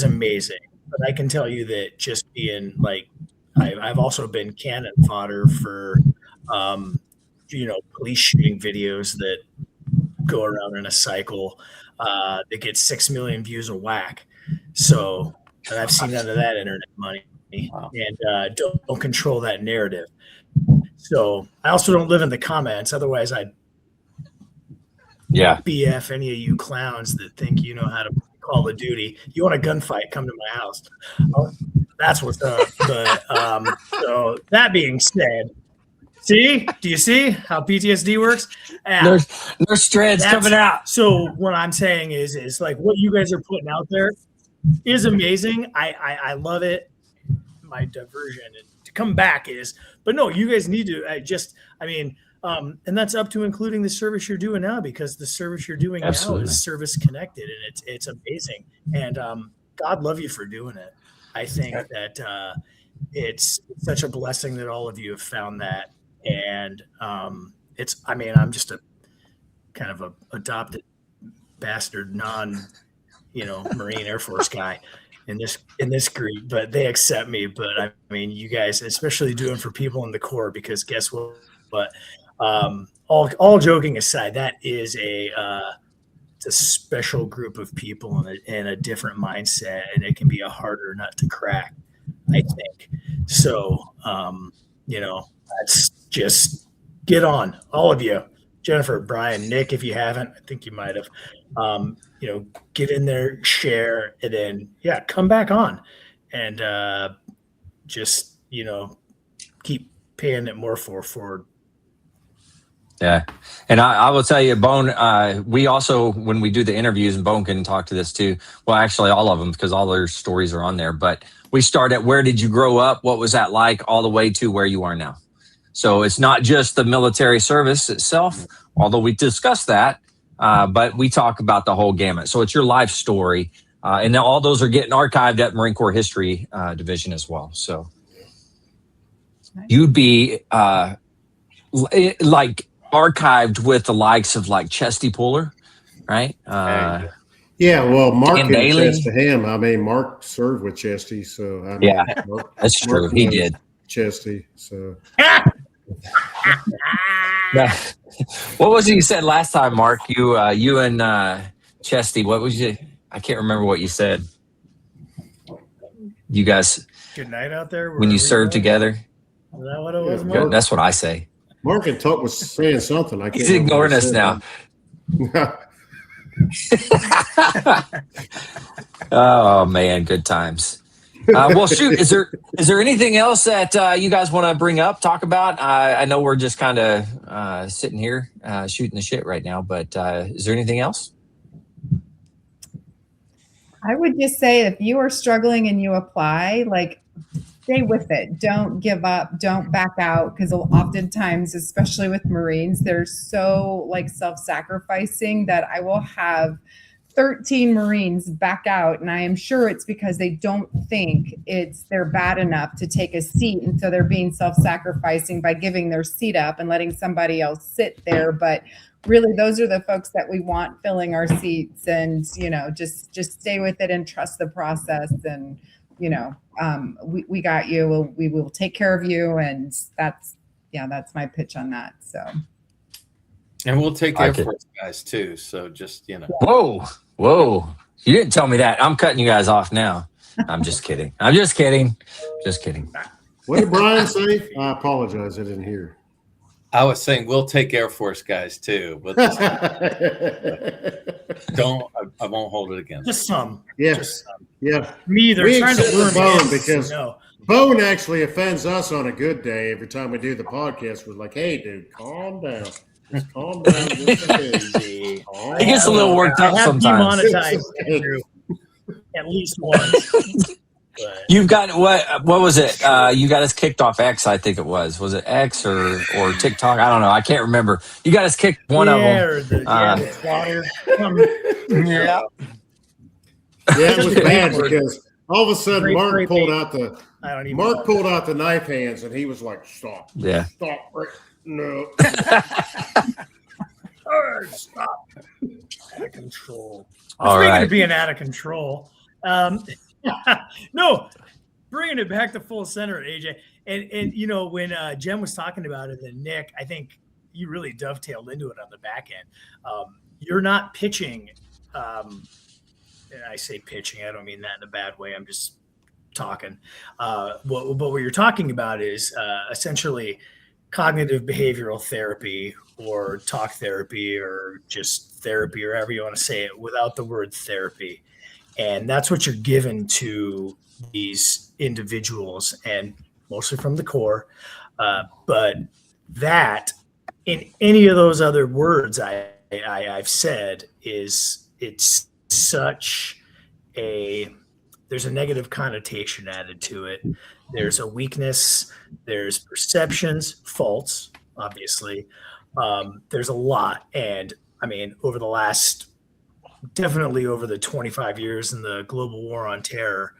amazing. But I can tell you that just being I've also been cannon fodder for, police shooting videos that go around in a cycle that get 6 million views a whack. So, and I've seen none of that internet money, and don't control that narrative. So I also don't live in the comments. Otherwise, I'd BF any of you clowns that think you know how to Call of Duty. You want a gunfight? Come to my house. That's what's up. But so that being said, do you see how PTSD works? There's threads coming out. So what I'm saying is like what you guys are putting out there is amazing. I love it. My diversion to come back but no, you guys need to and that's up to including the service you're doing now, because the service you're doing now is service connected, and it's amazing. And God love you for doing it. I think that it's such a blessing that all of you have found that. And I'm just a kind of a adopted bastard Marine Air Force guy in this group, but they accept me. But you guys, especially doing for people in the Corps, because guess what? But all joking aside, that is it's a special group of people and a different mindset, and it can be a harder nut to crack, I think. So, that's just get on, all of you. Jennifer, Brian, Nick, if you haven't, I think you might have, get in there, share, and then, come back on and just, keep paying it more forward. Yeah. And I will tell you, Bone, we also, when we do the interviews, and Bone can talk to this too. Well, actually all of them, because all their stories are on there, but we start at where did you grow up? What was that like, all the way to where you are now? So it's not just the military service itself, although we discuss that, but we talk about the whole gamut. So it's your life story. And all those are getting archived at Marine Corps History Division as well. So you'd be archived with the likes of like Chesty Puller, right? Well, Mark can attest to him. Mark served with Chesty, so that's true. He did. Chesty. So what was it you said last time, Mark? You and Chesty. What was you? I can't remember what you said. You guys. Good night out there. When you served together. Is that what it was, Mark? That's what I say. Mark and Tuck was saying something. He's ignoring us now. Oh man, good times. Well, shoot, is there anything else that you guys want to bring up, talk about? I know we're just kind of sitting here shooting the shit right now, but is there anything else? I would just say if you are struggling and you apply, stay with it. Don't give up. Don't back out. Because oftentimes, especially with Marines, they're so self-sacrificing that I will have 13 Marines back out. And I am sure it's because they don't think they're bad enough to take a seat. And so they're being self-sacrificing by giving their seat up and letting somebody else sit there. But really, those are the folks that we want filling our seats, and, just stay with it and trust the process. And we got you. We will take care of you. And that's my pitch on that. So. And we'll take Air Force guys too. So just, Whoa. You didn't tell me that. I'm cutting you guys off now. I'm just kidding. Just kidding. What did Brian say? I apologize. I didn't hear. I was saying we'll take Air Force guys too. But just I won't hold it against. Just some. Yeah. Just some. Yeah. Me, they're trying to learn Bone because Bone actually offends us on a good day. Every time we do the podcast, we're like, hey, dude, calm down. Just calm down. Just a bit. He gets a little worked up sometimes. Demonetized Andrew at least once. But. You've got what was it? You got us kicked off X, I think it was. Was it X or TikTok? I don't know. I can't remember. You got us kicked one of them. Or the slaughter. Yeah. Yeah, it was bad because all of a sudden Mark pulled out the knife hands and he was like, stop. Yeah. Stop. No. Stop. Out of control. All Speaking right. of being out of control, no, bringing it back to full center, AJ. And when Jen was talking about it, and Nick, I think you really dovetailed into it on the back end. You're not pitching, and I say pitching, I don't mean that in a bad way. I'm just talking. But what you're talking about is essentially cognitive behavioral therapy or talk therapy or just therapy or however you want to say it without the word therapy. And that's what you're given to these individuals and mostly from the core. But that in any of those other words I've said it's such there's a negative connotation added to it. There's a weakness, there's perceptions, faults, obviously. There's a lot. And I mean, definitely over the 25 years in the global war on terror,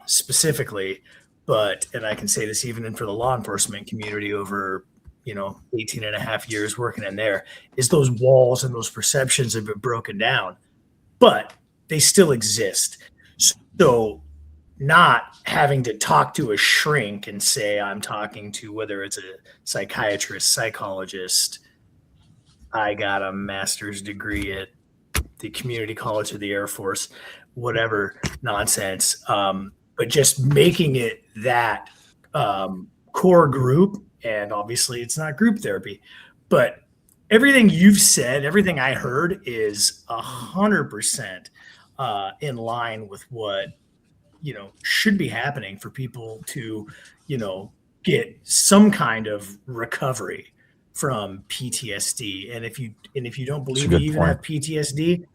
specifically, and I can say this even for the law enforcement community over, 18 and a half years working in there, is those walls and those perceptions have been broken down, but they still exist. So not having to talk to a shrink and say, I'm talking to whether it's a psychiatrist, psychologist, I got a master's degree at the community college of the Air Force, whatever nonsense. But just making it that core group, and obviously it's not group therapy, but everything you've said, everything I heard is 100% in line with what, should be happening for people to, get some kind of recovery from PTSD. And if you don't believe you even have PTSD,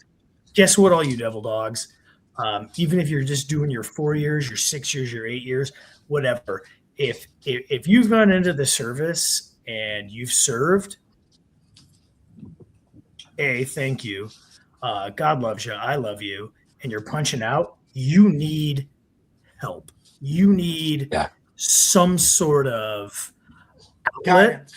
guess what, all you devil dogs, even if you're just doing your 4 years, your 6 years, your 8 years, whatever, if you've gone into the service and you've served, thank you. God loves you. I love you. And you're punching out, you need help. You need some sort of outlet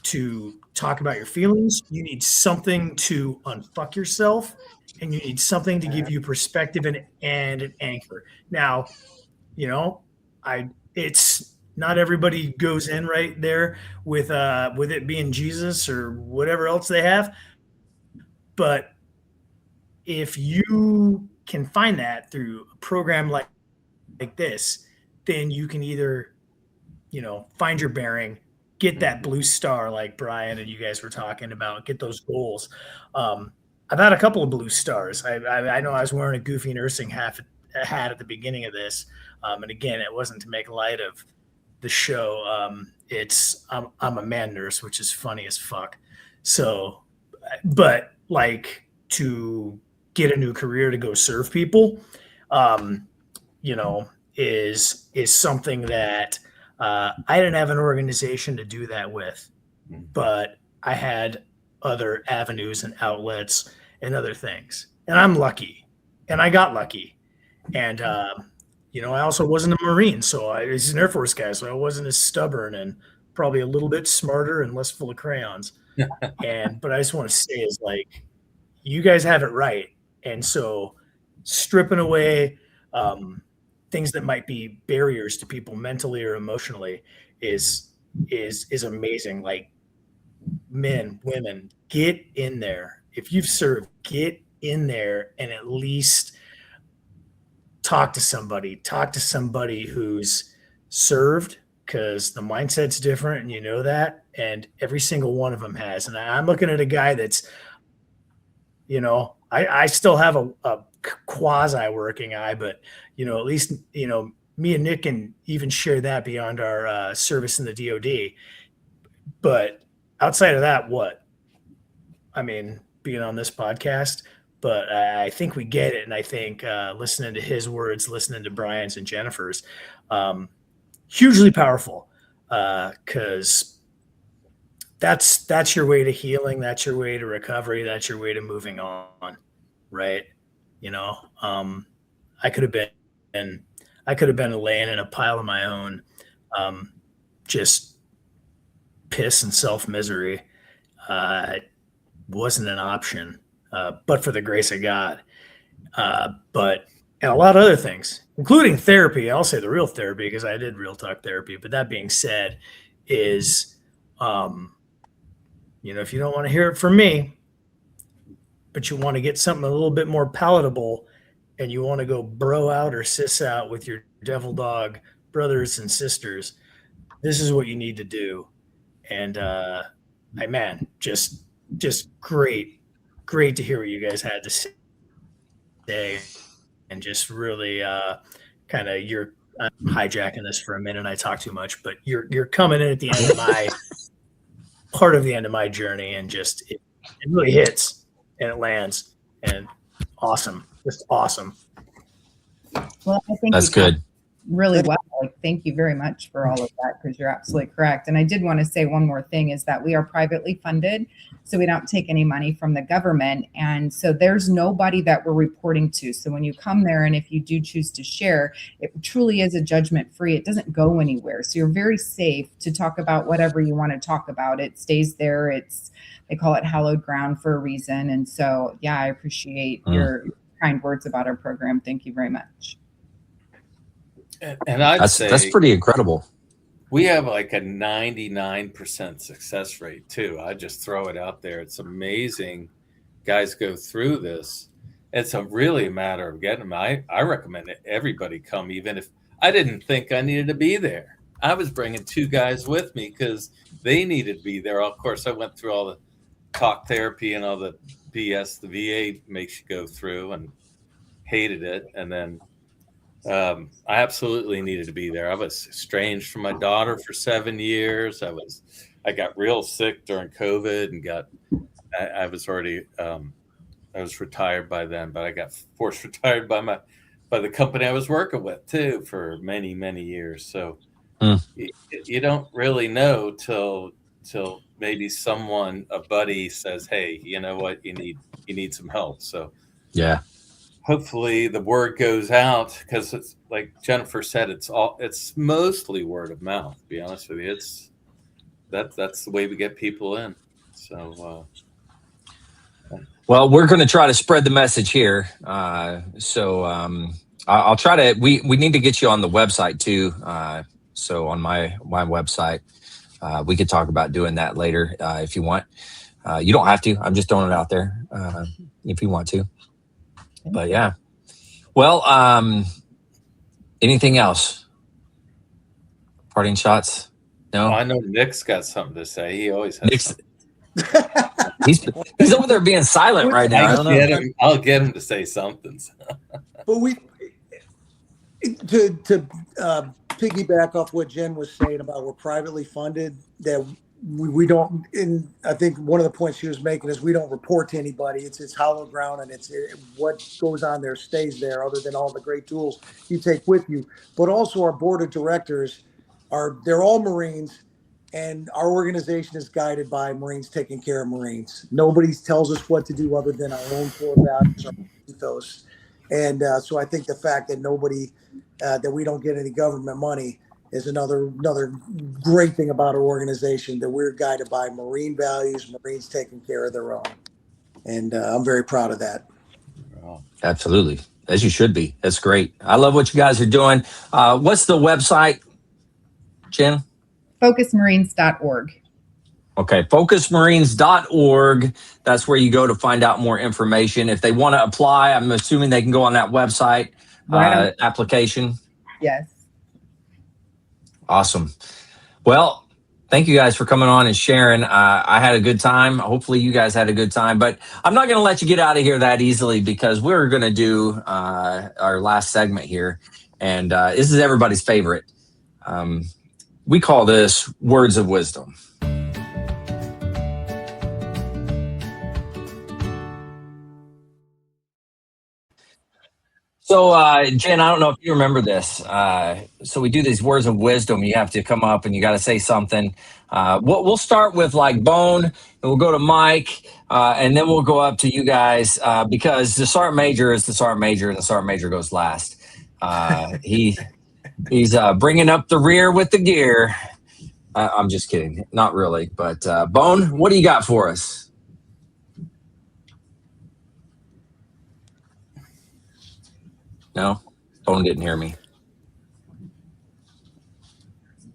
to talk about your feelings. You need something to unfuck yourself, and you need something to give you perspective and an anchor. Now, it's not everybody goes in right there with it being Jesus or whatever else they have. But if you can find that through a program like this, then you can either, find your bearing, get that blue star like Brian and you guys were talking about, get those goals. I've had a couple of blue stars. I know I was wearing a goofy nursing hat at the beginning of this. And again, it wasn't to make light of the show. I'm a man nurse, which is funny as fuck. So, but to get a new career to go serve people, is something that I didn't have an organization to do that with, but I had other avenues and outlets and other things. And I'm lucky, and I got lucky. And, I also wasn't a Marine, so I was an Air Force guy, so I wasn't as stubborn and probably a little bit smarter and less full of crayons. But I just want to say is you guys have it right. And so stripping away things that might be barriers to people mentally or emotionally is amazing. Like, men, women, get in there. If you've served, get in there and at least talk to somebody who's served, because the mindset's different and you know that, and every single one of them has. And I'm looking at a guy that's, I still have a quasi working eye, but at least me and Nick can even share that beyond our service in the DoD. But outside of that, what? I mean, being on this podcast, but I think we get it. And I think listening to his words, listening to Brian's and Jennifer's, hugely powerful, because that's your way to healing. That's your way to recovery. That's your way to moving on. Right. I could have been laying in a pile of my own, just piss and self misery. Wasn't an option, but for the grace of God. And a lot of other things, including therapy. I'll say the real therapy, because I did real talk therapy. But that being said, is, if you don't want to hear it from me, but you want to get something a little bit more palatable, and you want to go bro out or sis out with your devil dog brothers and sisters, this is what you need to do. And man, just great to hear what you guys had to say, and just really kind of, you're hijacking this for a minute. I talk too much, but you're coming in at the end of my part of the end of my journey, and just it really hits and it lands, and awesome, just awesome. Well, I think that's good. Really well. Thank you very much for all of that, because you're absolutely correct. And I did want to say one more thing, is that we are privately funded, so we don't take any money from the government. And so there's nobody that we're reporting to. So when you come there, and if you do choose to share, it truly is a judgment free. It doesn't go anywhere. So you're very safe to talk about whatever you want to talk about. It stays there. They call it hallowed ground for a reason. And so, yeah, I appreciate your kind words about our program. Thank you very much. And I'd say that's pretty incredible. We have like a 99% success rate too. I just throw it out there. It's amazing. Guys go through this. It's really a matter of getting them. I recommend that everybody come, even if I didn't think I needed to be there. I was bringing 2 guys with me because they needed to be there. Of course, I went through all the talk therapy and all the BS the VA makes you go through, and hated it. And then I absolutely needed to be there. I was estranged from my daughter for 7 years. I got real sick during COVID, and I was already I was retired by then, but I got forced retired by the company I was working with too for many years. So you don't really know till maybe a buddy says, "Hey, you know what? You need some help." So yeah. Hopefully the word goes out, because it's like Jennifer said, it's mostly word of mouth. To be honest with you, that's the way we get people in. So, well, we're going to try to spread the message here. I'll try to. We need to get you on the website too. So on my website, we could talk about doing that later if you want. You don't have to. I'm just throwing it out there if you want to. But yeah, well, anything else? Parting shots? No. I know Nick's got something to say. He always has. He's over there being silent right now. I don't know. I'll get him to say something. But to piggyback off what Jen was saying about we're privately funded, that we don't, and I think one of the points she was making is we don't report to anybody. It's hollow ground, and what goes on there stays there, other than all the great tools you take with you. But also our board of directors they're all Marines, and our organization is guided by Marines taking care of Marines. Nobody tells us what to do other than our own core values, our ethos. And so I think the fact that that we don't get any government money is another great thing about our organization, that we're guided by Marine values, Marines taking care of their own. And I'm very proud of that. Absolutely. As you should be. That's great. I love what you guys are doing. What's the website, Jen? Focusmarines.org. Okay, focusmarines.org. That's where you go to find out more information. If they want to apply, I'm assuming they can go on that website application. Yes. Awesome. Well, thank you guys for coming on and sharing. I had a good time. Hopefully you guys had a good time, but I'm not going to let you get out of here that easily because we're going to do our last segment here. And this is everybody's favorite. We call this Words of Wisdom. So, Jen, I don't know if you remember this. So we do these words of wisdom. You have to come up and you got to say something. We'll start with like Bone, and we'll go to Mike, and then we'll go up to you guys because the Sergeant Major is the Sergeant Major, and the Sergeant Major goes last. He's bringing up the rear with the gear. I'm just kidding. Not really. But Bone, what do you got for us? No, Bone didn't hear me.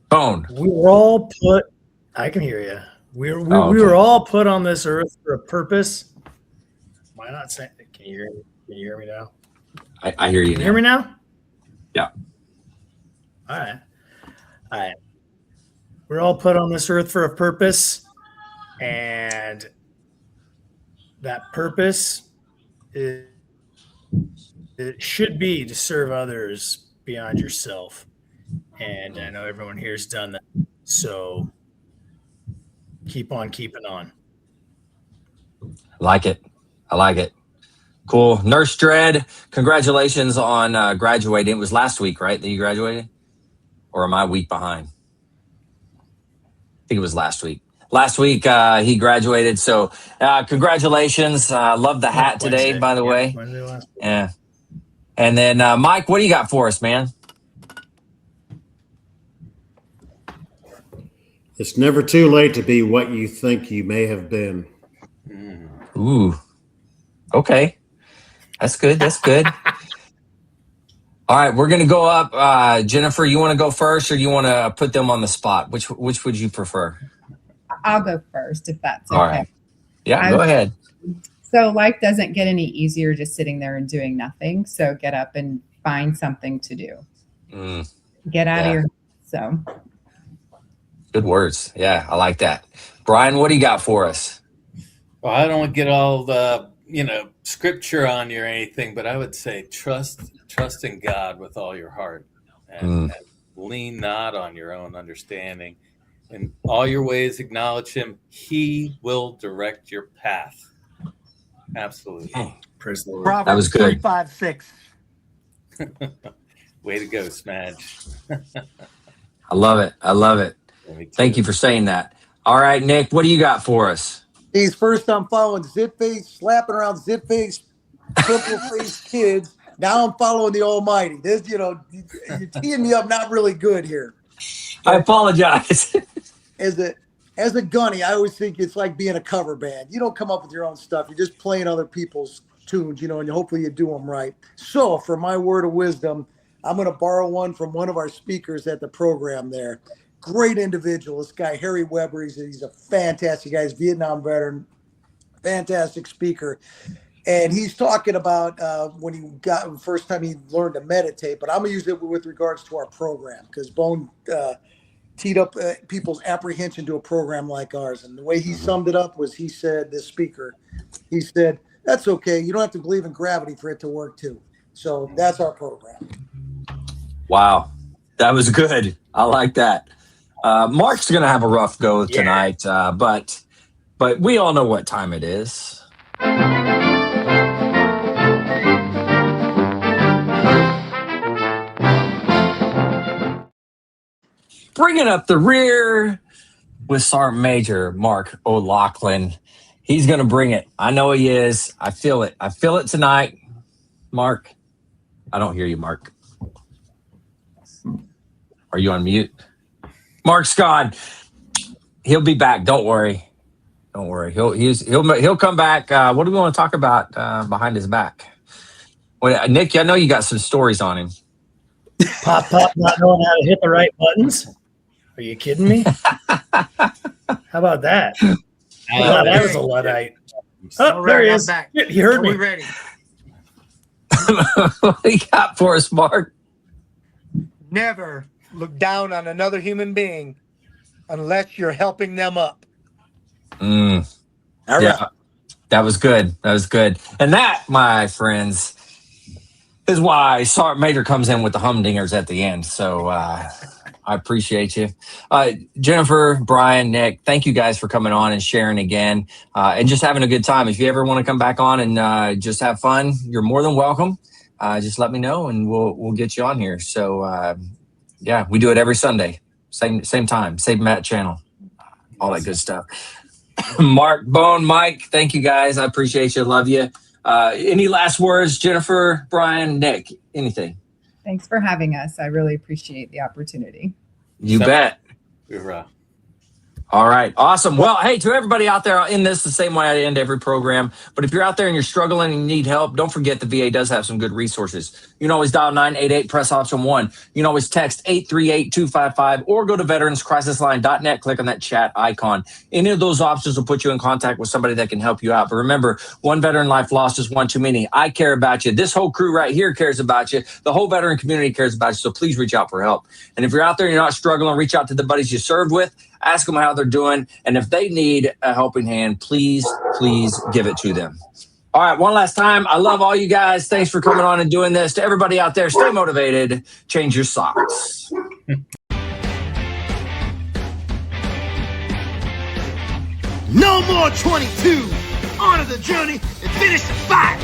Bone. We were all put. I can hear you. We were all put on this earth for a purpose. Why not say? Can you hear me now? I hear you. Can you hear me now? Yeah. All right. We're all put on this earth for a purpose, and that purpose is. It should be to serve others beyond yourself. And I know everyone here's done that. So keep on keeping on. I like it. Cool. Nurse Dread, congratulations on graduating. It was last week, right, that you graduated? Or am I a week behind? I think it was last week. Last week, he graduated. So congratulations. Love the hat today, Wednesday. by the way. Wednesday last week. Yeah. And then, Mike, what do you got for us, man? It's never too late to be what you think you may have been. Ooh. Okay. That's good. All right, we're going to go up. Jennifer, you want to go first or you want to put them on the spot? Which would you prefer? I'll go first if that's okay. All right. Yeah, go ahead. So life doesn't get any easier just sitting there and doing nothing. So get up and find something to do. Get out of your. So. Good words. Yeah, I like that. Brian, what do you got for us? Well, I don't get all the scripture on you or anything, but I would say trust in God with all your heart, and lean not on your own understanding. In all your ways, acknowledge Him. He will direct your path. Absolutely. Praise the Lord. Proverbs That was good. 3:5-6. Way to go, Smadge. I love it. Thank you for saying that. All right, Nick, what do you got for us? Geez, first I'm following zit-face, slapping around zit-face, pimple-faced kids. Now I'm following the Almighty. This, you're teeing me up not really good here. I apologize. As a gunny, I always think it's like being a cover band. You don't come up with your own stuff. You're just playing other people's tunes, and hopefully you do them right. So for my word of wisdom, I'm going to borrow one from one of our speakers at the program there. Great individual. This guy, Harry Weber, he's a fantastic guy. He's a Vietnam veteran, fantastic speaker. And he's talking about when he got the first time he learned to meditate, but I'm going to use it with regards to our program because Bone teed up people's apprehension to a program like ours. And the way he summed it up was he said, this speaker, he said, that's okay. You don't have to believe in gravity for it to work too. So that's our program. Wow. That was good. I like that. Mark's going to have a rough go tonight, but we all know what time it is. Bringing up the rear with Sergeant Major Mark O'Loughlin. He's going to bring it. I know he is. I feel it. I feel it tonight. Mark, I don't hear you, Mark. Are you on mute? Mark Scott. He'll be back. Don't worry. He'll come back. What do we want to talk about behind his back? Well, Nick, I know you got some stories on him. Pop, not knowing how to hit the right buttons. Are you kidding me? How about that? Wow, that was a Luddite. Oh, All there right, he I'm is. back. He heard Are me. we ready? What do you got for us, Mark? Never look down on another human being unless you're helping them up. All right. Yeah, that was good. That was good. And that, my friends, is why Sergeant Major comes in with the humdingers at the end. So I appreciate you. Jennifer, Brian, Nick, thank you guys for coming on and sharing again and just having a good time. If you ever want to come back on and just have fun, you're more than welcome. Just let me know and we'll get you on here. So yeah, we do it every Sunday, same time, same Matt channel, all that good stuff. Mark, Bone, Mike, thank you guys. I appreciate you. Love you. Any last words, Jennifer, Brian, Nick, anything? Thanks for having us. I really appreciate the opportunity. You bet. All right. Awesome. Well, hey, to everybody out there, I'll end this the same way I end every program. But if you're out there and you're struggling and you need help, don't forget the VA does have some good resources. You can always dial 988, press option 1. You can always text 838-255 or go to veteranscrisisline.net, click on that chat icon. Any of those options will put you in contact with somebody that can help you out. But remember, one veteran life lost is one too many. I care about you. This whole crew right here cares about you. The whole veteran community cares about you. So please reach out for help. And if you're out there and you're not struggling, reach out to the buddies you served with. Ask them how they're doing. And if they need a helping hand, please give it to them. All right, one last time. I love all you guys. Thanks for coming on and doing this. To everybody out there, stay motivated. Change your socks. No more 22. On to the journey and finish the fight.